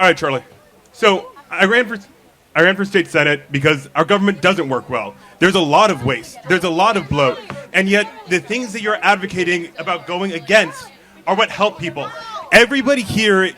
All right, Charlie. So I ran for state senate because our government doesn't work well. There's a lot of waste. There's a lot of bloat. And yet the things that you're advocating about going against are what help people. Everybody's here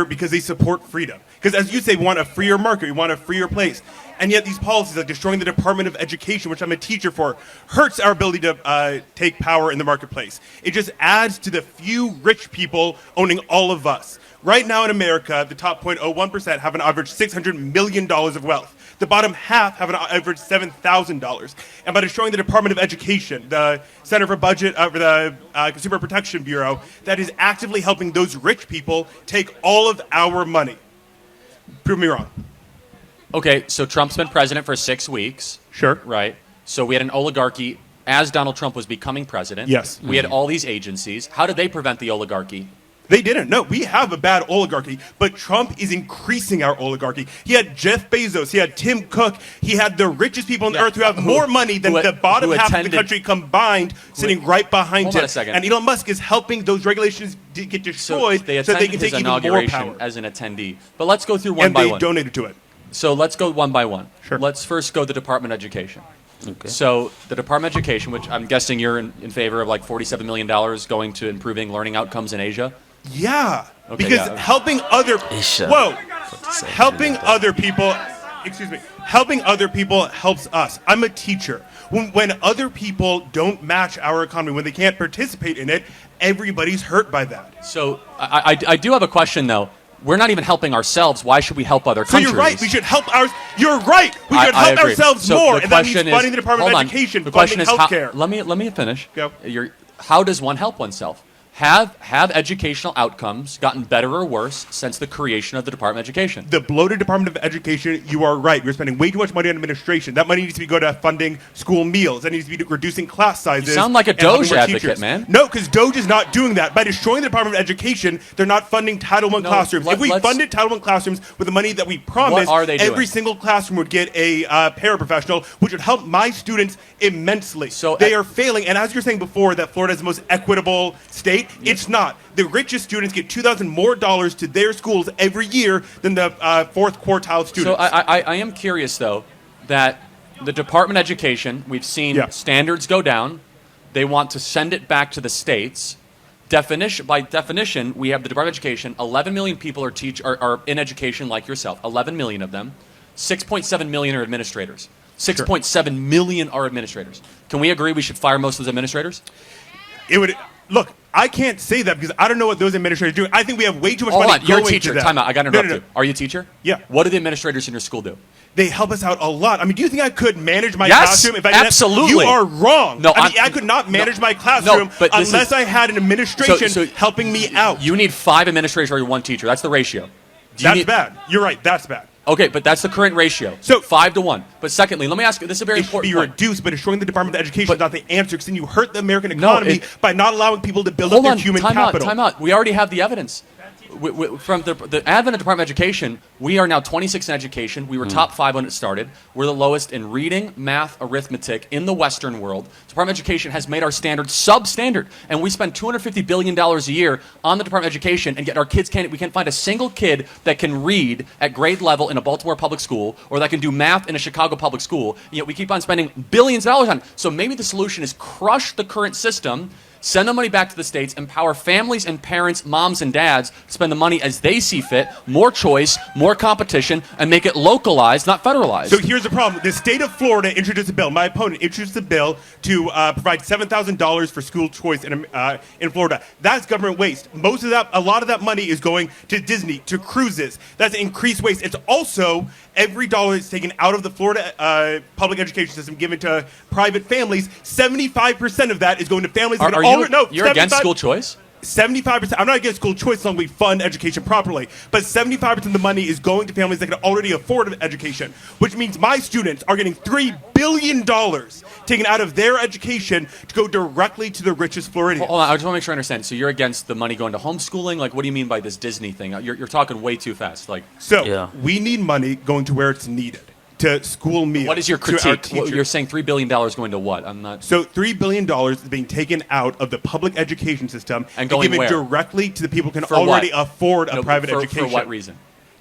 because they support freedom. Because as you say, we want a freer market, we want a freer place. And yet these policies like destroying the Department of Education, which I'm a teacher for, hurts our ability to take power in the marketplace. It just adds to the few rich people owning all of us. Right now in America, the top 0.01% have an average $600 million of wealth. The bottom half have an average $7,000. And by destroying the Department of Education, the Center for Budget, the Consumer Protection Bureau, that is actively helping those rich people take all of our money. Prove me wrong. Okay, so Trump's been president for 6 weeks. Sure. Right. So we had an oligarchy as Donald Trump was becoming president. Yes. We had all these agencies. How did they prevent the oligarchy? They didn't. No, we have a bad oligarchy, but Trump is increasing our oligarchy. He had Jeff Bezos, he had Tim Cook, he had the richest people on the earth who have more money than the bottom half of the country combined sitting right behind him. Hold on a second. And Elon Musk is helping those regulations get destroyed so they can take even more power. As an attendee. But let's go through one by one. And they donated to it. So let's go one by one. Sure. Let's first go to the Department of Education. Okay. So the Department of Education, which I'm guessing you're in favor of, like $47 million going to improving learning outcomes in Asia. Yeah, Okay, because yeah. helping other people helps us. I'm a teacher. When other people don't match our economy, when they can't participate in it, everybody's hurt by that. So I do have a question though. We're not even helping ourselves. Why should we help other countries? So you're right. We should help ours. You're right. We should help ourselves more, and that means funding the Department of Education, funding healthcare. Let me finish. Go. How does one help oneself? Have educational outcomes gotten better or worse since the creation of the Department of Education? The bloated Department of Education, you are right. We're spending way too much money on administration. That money needs to be going to funding school meals. That needs to be reducing class sizes. You sound like a Doge advocate, man. No, because Doge is not doing that. By destroying the Department of Education, they're not funding Title I classrooms. If we funded Title I classrooms with the money that we promised, every single classroom would get a paraprofessional, which would help my students immensely. So they are failing. And as you're saying before, that Florida is the most equitable state, it's not. The richest students get $2,000 more to their schools every year than the fourth quartile students. So I am curious, though, that the Department of Education, we've seen standards go down. They want to send it back to the states. By definition, we have the Department of Education. 11 million people are in education like yourself. 11 million of them. 6.7 million are administrators. 6.7 million are administrators. Can we agree we should fire most of those administrators? It would... Look, I can't say that because I don't know what those administrators do. I think we have way too much money going to them. You're a teacher. Time out. I got to interrupt you. Are you a teacher? Yeah. What do the administrators in your school do? They help us out a lot. I mean, do you think I could manage my Yes, classroom if I didn't? absolutely. You are wrong. No, I could not manage my classroom unless I had an administration helping me out. You need 5 administrators for your 1 teacher. That's the ratio. That's bad. You're right. That's bad. Okay, but that's the current ratio. So 5 to 1. But secondly, let me ask you. This is a very important point. It should be reduced, but destroying the Department of Education is not the answer, because then you hurt the American economy by not allowing people to build up their human capital. Time out. We already have the evidence. From the advent of Department of Education, we are now 26 in education. We were top 5 when it started. We're the lowest in reading, math, arithmetic in the Western world. Department of Education has made our standards substandard, and we spend $250 billion a year on the Department of Education, and yet our kids we can't find a single kid that can read at grade level in a Baltimore public school or that can do math in a Chicago public school. And yet we keep on spending billions of dollars on it. So maybe the solution is crush the current system, send the money back to the states, empower families and parents, moms and dads, spend the money as they see fit, more choice, more competition, and make it localized, not federalized. So here's the problem. The state of Florida introduced a bill. My opponent introduced a bill to provide $7,000 for school choice in Florida. That's government waste. A lot of that money is going to Disney, to cruises. That's increased waste. It's also every dollar that's taken out of the Florida public education system given to private families. 75% of that is going to families that You're against school choice? 75%. I'm not against school choice as long as we fund education properly, but 75% of the money is going to families that can already afford education, which means my students are getting $3 billion taken out of their education to go directly to the richest Floridians. Hold on, I just want to make sure I understand. So you're against the money going to homeschooling? Like, what do you mean by this Disney thing? You're talking way too fast. We need money going to where it's needed. to school meals. What is your to our critique? teachers. You're saying $3 billion going to what? I'm not. So $3 billion is being taken out of the public education system And going given where? directly to the people who can For already what? afford a No, private for education. For what reason?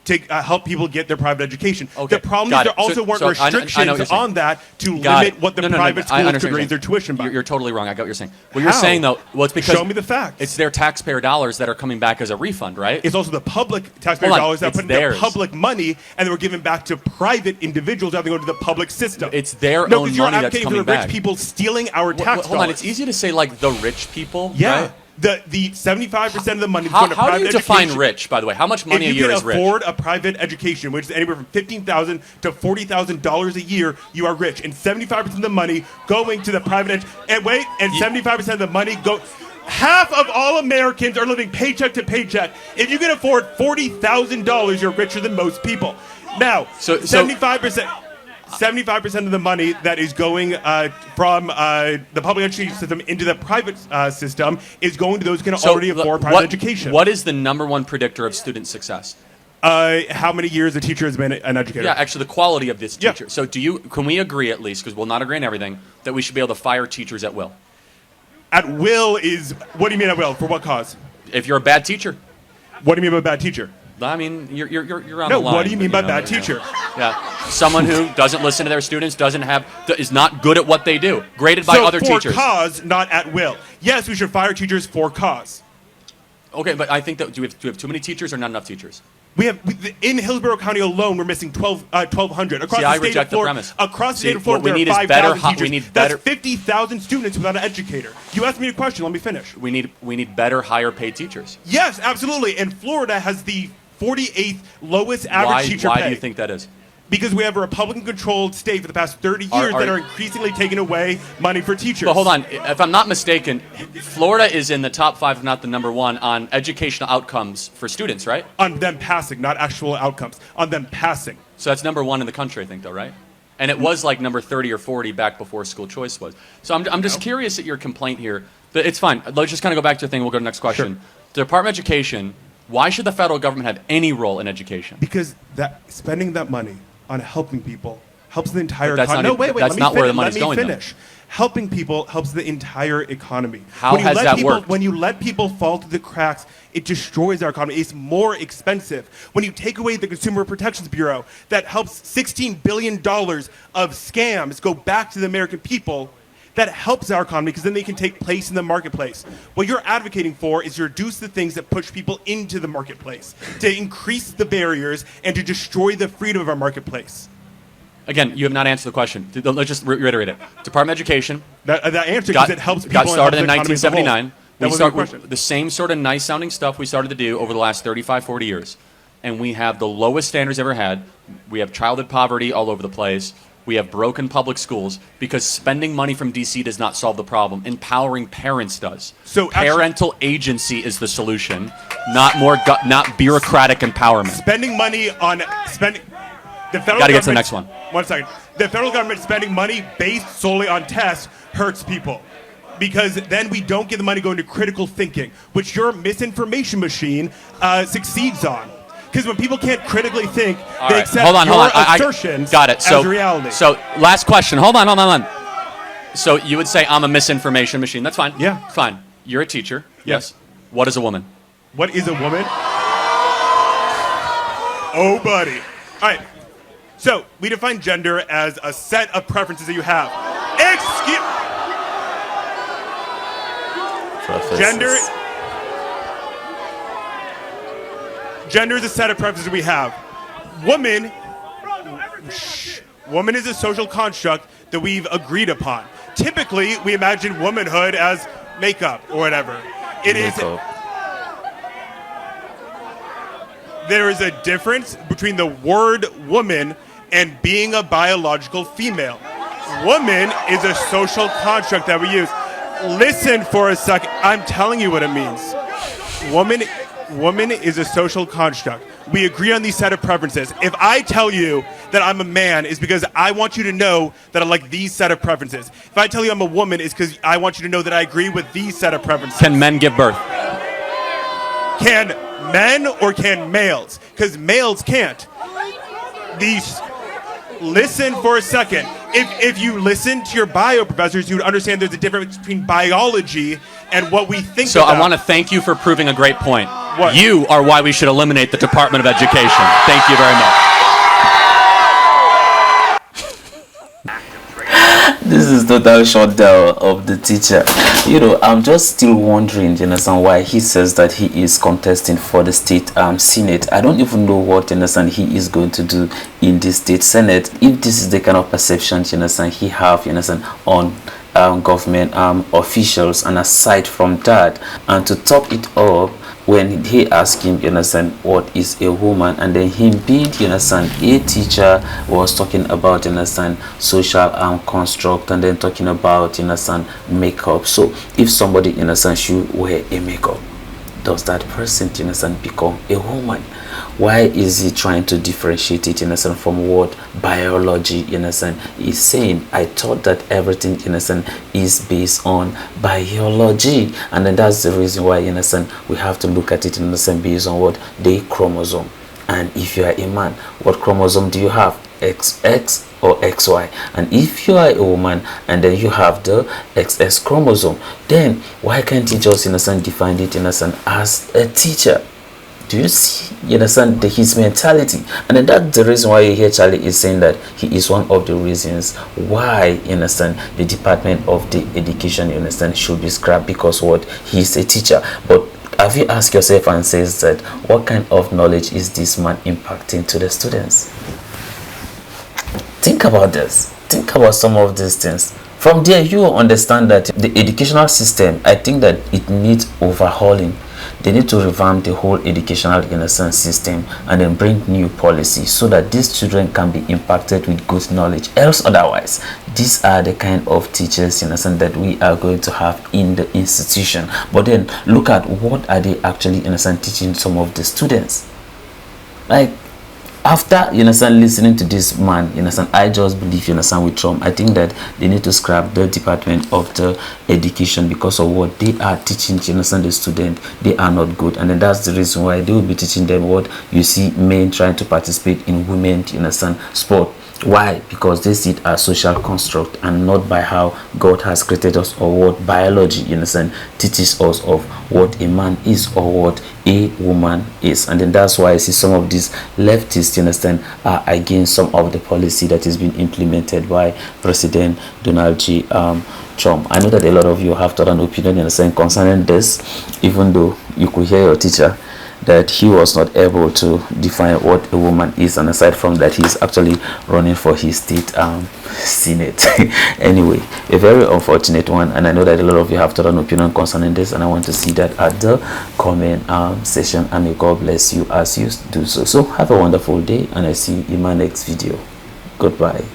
To help people get their private education. Okay, The problem got is it. there also So- weren't so I know what restrictions you're saying. on that to Got limit it. what the No, no, no, private I schools understand could what raise their you're tuition by. You're totally wrong. I got what you're saying. What you're How? saying, though, well, it's because Show me the facts. It's their taxpayer dollars that are coming back as a refund, right? It's also the public taxpayer Hold on, dollars that it's put into theirs. public money and they were given back to private individuals rather than go to the public system. It's their no, own because you're money that's advocating coming for the rich back. people stealing our tax Hold on, dollars. it's easy to say like the rich people. Yeah. Right? The 75% of the money is How going to private do you education. define rich, by the way? How much money a If you year can is rich? afford a private education, which is anywhere from $15,000 to $40,000 a year, you are rich. And 75% of the money going to the private and 75% of the money go. Half of all Americans are living paycheck to paycheck. If you can afford $40,000, you're richer than most people. Now, 75%. 75% of the money that is going from the public education system into the private system is going to those who can already afford private education. What is the number one predictor of student success? How many years a teacher has been an educator? Yeah, actually, the quality of this Yeah. teacher. So, can we agree at least, because we'll not agree on everything, that we should be able to fire teachers at will? At will is, what do you mean at will? For what cause? If you're a bad teacher, What do you mean by bad teacher? I mean you're on No, the line. what do you mean by but, bad teacher? Yeah, someone who doesn't listen to their students, is not good at what they do, graded by other for teachers. cause, not at will. Yes, we should fire teachers for cause. Okay, but I think that do we have too many teachers or not enough teachers? We have in Hillsborough County alone, we're missing 1,200 across See, the I state reject of the Florida. premise. Across the See, state of Florida, what we need there are is better 5,000 teachers. we need better- That's 50,000 students without an educator. You asked me a question. Let me finish. We need better, higher paid teachers. Yes, absolutely. And Florida has the 48th lowest average teacher Why pay. do you think that is? Because we have a Republican-controlled state for the past 30 years that are increasingly taking away money for teachers. But hold on, if I'm not mistaken, Florida is in the top 5, if not the number 1, on educational outcomes for students, right? On them passing, not actual outcomes. On them passing. So that's number 1 in the country, I think, though, right? And it was like number 30 or 40 back before school choice was. So I'm just curious at your complaint here. But it's fine. Let's just kind of go back to the thing. We'll go to the next question. Sure. The Department of Education, why should the federal government have any role in education? Because spending that money on helping people helps the entire But that's economy. not No, wait, that's let me not where finish. the money's going, Let me though. finish. Helping people helps the entire economy. How When you has let that people, worked? When you let people fall through the cracks, it destroys our economy. It's more expensive. When you take away the Consumer Protections Bureau that helps $16 billion of scams go back to the American people, that helps our economy because then they can take place in the marketplace. What you're advocating for is to reduce the things that push people into the marketplace, to increase the barriers, and to destroy the freedom of our marketplace. Again, you have not answered the question. Let's just reiterate it. Department of Education That answer because it helps people. got started in and helps the economy as a whole. 1979. That We was start my question. with the same sort of nice sounding stuff we started to do over the last 35, 40 years. And we have the lowest standards ever had. We have childhood poverty all over the place. We have broken public schools because spending money from D.C. does not solve the problem. Empowering parents does. So actually- parental agency is the solution, not bureaucratic empowerment. Spending money on spending. The federal Gotta get to the government- next one. 1 second. The federal government spending money based solely on tests hurts people. Because then we don't get the money going to critical thinking, which your misinformation machine succeeds on. Because when people can't critically think, All they right, accept hold on. your I assertions got it. as reality. So last question. Hold on. So you would say I'm a misinformation machine. That's fine. Yeah. Fine. You're a teacher. Yes. What is a woman? What is a woman? Oh, buddy. All right. So we define gender as a set of preferences that you have. Gender is a set of preferences we have. Woman is a social construct that we've agreed upon. Typically, we imagine womanhood as makeup or whatever. There is a difference between the word woman and being a biological female. Woman is a social construct that we use. Listen for a second. I'm telling you what it means. Woman is a social construct. We agree on these set of preferences. If I tell you that I'm a man, it's because I want you to know that I like these set of preferences. If I tell you I'm a woman, it's because I want you to know that I agree with these set of preferences. Can men give birth? Can men or can males? Because males can't. Listen for a second. If you listen to your bio professors, you would understand there's a difference between biology and what we think So about. I want to thank you for proving a great point. What? You are why we should eliminate the Department of Education. Thank you very much. This is total shutdown of the teacher. You know, I'm just still wondering, you understand, why he says that he is contesting for the state senate. I don't even know what, you understand, he is going to do in the state senate. If this is the kind of perception, you understand, he have, you understand, on government officials. And aside from that, and to top it up, when he asked him, you understand, what is a woman, and then him being, you understand, a teacher, was talking about, you understand, social construct, and then talking about, you understand, makeup. So if somebody, you understand, should wear a makeup, does that person, you understand, become a woman? Why is he trying to differentiate it, you understand, from what biology, you understand, is saying? I thought that everything, you understand, is based on biology, and then that's the reason why, you understand, we have to look at it, you understand, based on what the chromosome. And if you are a man, what chromosome do you have? XX or XY? And if you are a woman and then you have the XX chromosome, then why can't he just, you understand, define it, you understand, as a teacher? Do you see, you understand, his mentality? And then that's the reason why you hear Charlie is saying that he is one of the reasons why, you understand, the Department of the Education, you understand, should be scrapped, because what, he's a teacher. But have you asked yourself and says that what kind of knowledge is this man impacting to the students? Think about this. Think about some of these things. From there, you will understand that the educational system, I think that it needs overhauling. They need to revamp the whole educational, in a sense, system, and then bring new policies so that these children can be impacted with good knowledge. Else otherwise, these are the kind of teachers, in a sense, that we are going to have in the institution. But then look at what are they actually, in a sense, teaching some of the students. Like, after, you understand, listening to this man, you understand, I just believe, you understand, with Trump, I think that they need to scrap the Department of the Education, because of what they are teaching, you understand, the student, they are not good. And then that's the reason why they will be teaching them what you see men trying to participate in women, you understand, sport. Why? Because they see it as social construct and not by how God has created us, or what biology, you understand, teaches us of what a man is or what a woman is. And then that's why I see some of these leftists, you understand, are against some of the policy that is being implemented by President Donald J. Trump. I know that a lot of you have an opinion, you understand, concerning this, even though you could hear your teacher that he was not able to define what a woman is, and aside from that, he's actually running for his state senate. Anyway, a very unfortunate one, and I know that a lot of you have an opinion concerning this, and I want to see that at the comment section, and may God bless you as you do so. So have a wonderful day, and I see you in my next video. Goodbye.